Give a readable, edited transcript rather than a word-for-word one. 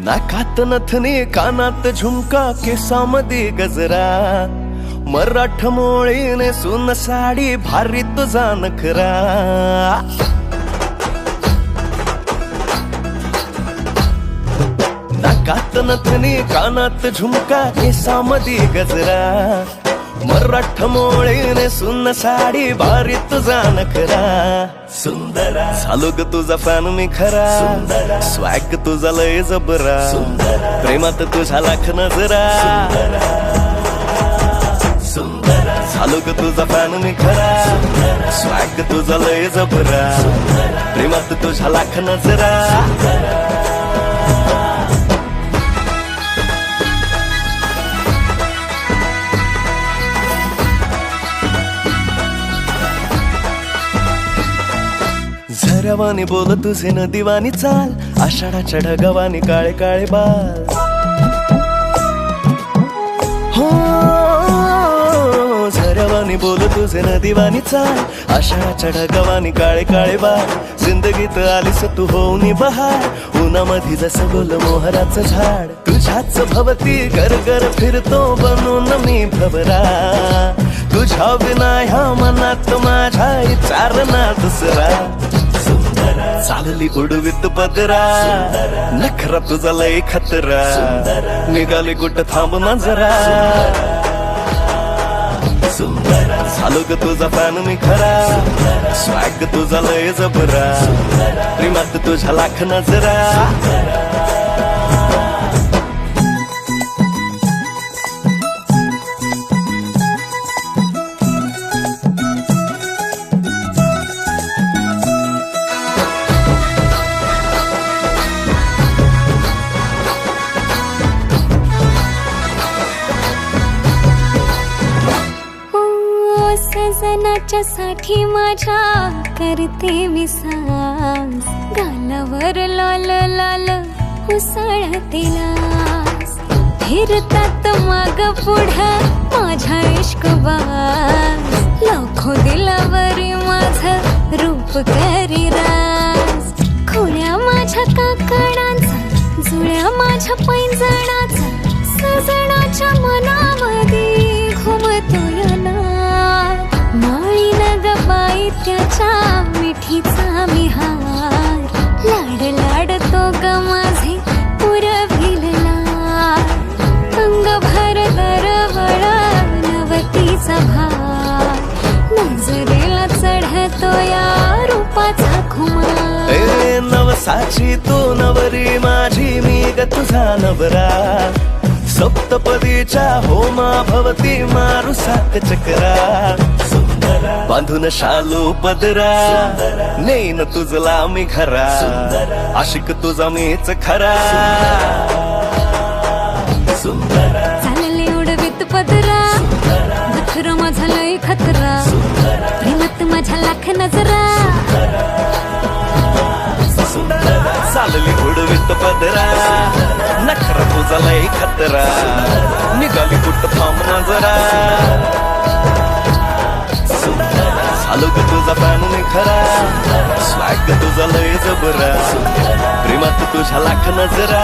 नाकात नथनी कानात झुमका केसामध्ये गजरा मराठ मोळीने सुन साडी भारी तुझा नखरा नाकात नथनी कानात झुमका केसामध्ये गजरा मराठ मोळीने सुन साडी भारी तुझा नखरा सुंदरा झालो ग तुझा फॅन मी खरा सुंदरा स्वॅग तुझा लय जबरा सुंदरा प्रेमात तुझा लाख नजरा सुंदरा झालो ग तुझा फॅन मी खरा स्वॅग तुझा लय जबरा प्रेमात तुझा लाख नजरा झऱ्यावानी बोल तुझे नदीवानी चाल आषाढाच्या ढगावानी काळे काळे बाल हो झऱ्यावानी बोल तुझे नदीवानी चाल आषाढाच्या ढगावानी काळे काळे बाल जिंदगीत आलीस तू होऊनी बहार उन्हामध्ये जसं गोल मोहराचं झाड तुझ्याच भवती गरगर फिरतो बनून मी भवरा तुझ्या विना ह्या मनात माझ्या चारणा दुसरा चालली उडवीत पदरा नखरा तुझा लय खतरा निघाली कुठं थांब ना जरा झालो ग तुझा फॅन मी खरा स्वॅग तुझा लय जबरा प्रेमात तुझ्या लाख नजरा सजनाच्या साठी माझ्या करते मी सांस गालावर लाल लाल उसळते लास फिरतात माग पुढं माझ्या इश्कबाज लाखो दिलावरी माझं रूप करी राज खोड्या माझ्या काकणांचा जुळ्या माझ्या पैंजणाचा सजनाच्या मनामध्ये घुमतो या माळी नग बाई त्याच्या मिठीचा मी हार लाड लाडतो ग माझे पुरविलला अंग भर दरवळ नवतीचा भार नजरेला चढतो या रूपाचा खुमार नवसाची तू नवरी माझी मी ग तुझा नवरा सप्तपदीच्या होमा भवती मारू सात चक्रा बांधून शालू पदरा नेन तुझला मी खरा आशिक तुझा मीच खरा चालले उडवीत पदरा नखर माझा लय खतरा प्रेमात माझ्या लाख नजरा चालली उडवीत पदरा नखर तुझा लय खतरा निघाली कुठं थांब ना जरा झालो ग तुझा फॅन मी खरा स्वॅग तुझा लय जबरा प्रेमात तुझ्या लाख नजरा